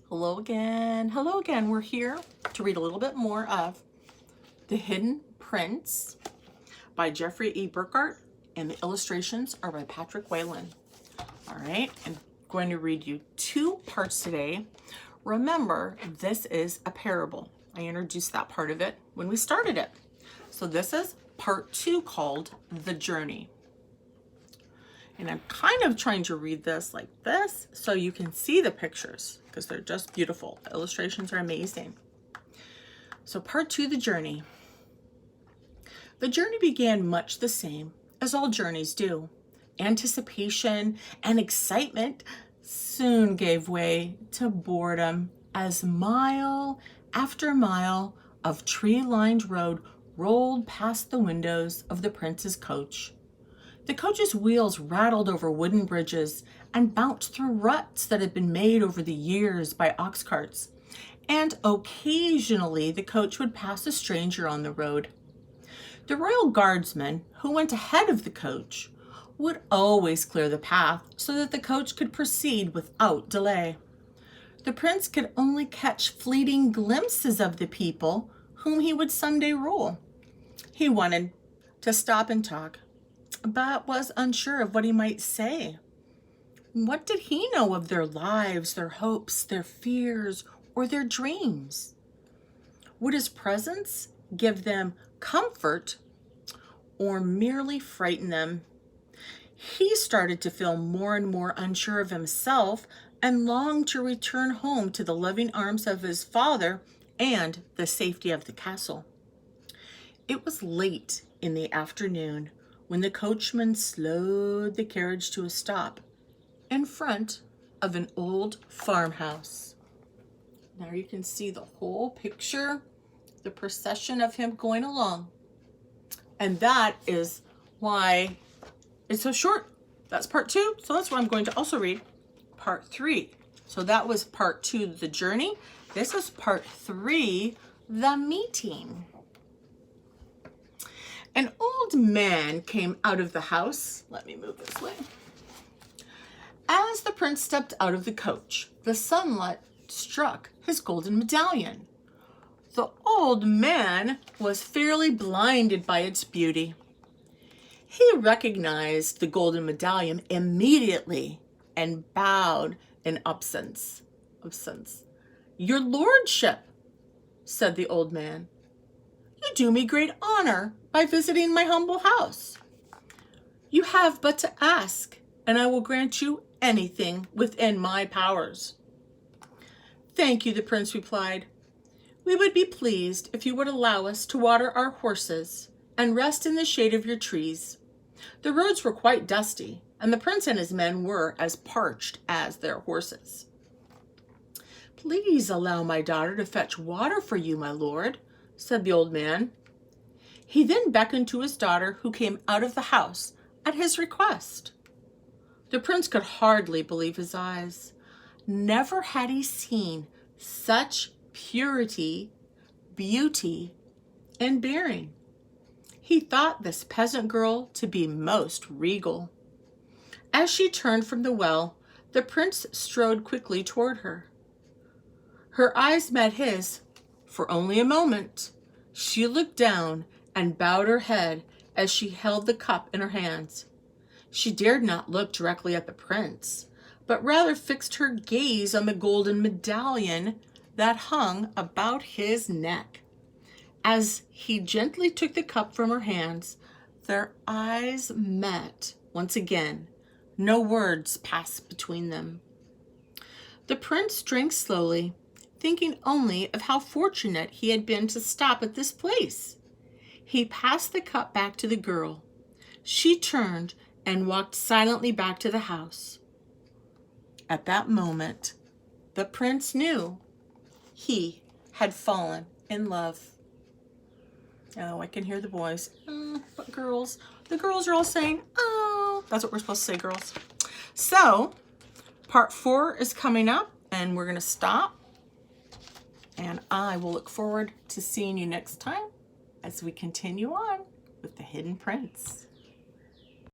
Hello again. Hello again. We're here to read a little bit more of The Hidden Prince by Jeffrey E. Burkart, and the illustrations are by Patrick Whelan. All right, I'm going to read you two parts today. Remember, this is a parable. I introduced that part of it when we started it. So this is part 2 called The Journey. And I'm kind of trying to read this like this so you can see the pictures because they're just beautiful. The illustrations are amazing. So part 2, The Journey. The journey began much the same as all journeys do. Anticipation and excitement soon gave way to boredom as mile after mile of tree-lined road rolled past the windows of the prince's coach. The coach's wheels rattled over wooden bridges and bounced through ruts that had been made over the years by ox carts, and occasionally the coach would pass a stranger on the road. The royal guardsmen, who went ahead of the coach, would always clear the path so that the coach could proceed without delay. The prince could only catch fleeting glimpses of the people whom he would someday rule. He wanted to stop and talk, but was unsure of what he might say. What did he know of their lives, their hopes, their fears, or their dreams? Would his presence give them comfort or merely frighten them? He started to feel more and more unsure of himself and longed to return home to the loving arms of his father and the safety of the castle. It was late in the afternoon when the coachman slowed the carriage to a stop in front of an old farmhouse. Now you can see the whole picture, the procession of him going along. And that is why it's so short. That's part 2. So that's why I'm going to also read part 3. So that was part 2, The Journey. This is part 3, The Meeting. An old man came out of the house. Let me move this way. As the prince stepped out of the coach, the sunlight struck his golden medallion. The old man was fairly blinded by its beauty. He recognized the golden medallion immediately and bowed in obeisance. "Your lordship," said the old man, "you do me great honor by visiting my humble house. You have but to ask, and I will grant you anything within my powers." "Thank you," the prince replied. "We would be pleased if you would allow us to water our horses and rest in the shade of your trees." The roads were quite dusty, and the prince and his men were as parched as their horses. "Please allow my daughter to fetch water for you, my lord," said the old man. He then beckoned to his daughter, who came out of the house at his request. The prince could hardly believe his eyes. Never had he seen such purity, beauty, and bearing. He thought this peasant girl to be most regal. As she turned from the well, the prince strode quickly toward her. Her eyes met his for only a moment. She looked down and bowed her head as she held the cup in her hands. She dared not look directly at the prince, but rather fixed her gaze on the golden medallion that hung about his neck. As he gently took the cup from her hands, their eyes met once again. No words passed between them. The prince drank slowly, thinking only of how fortunate he had been to stop at this place. He passed the cup back to the girl. She turned and walked silently back to the house. At that moment, the prince knew he had fallen in love. Oh, I can hear the boys. But girls, the girls are all saying, "Oh." That's what we're supposed to say, girls. So, part 4 is coming up, and we're going to stop. And I will look forward to seeing you next time as we continue on with The Hidden Prince.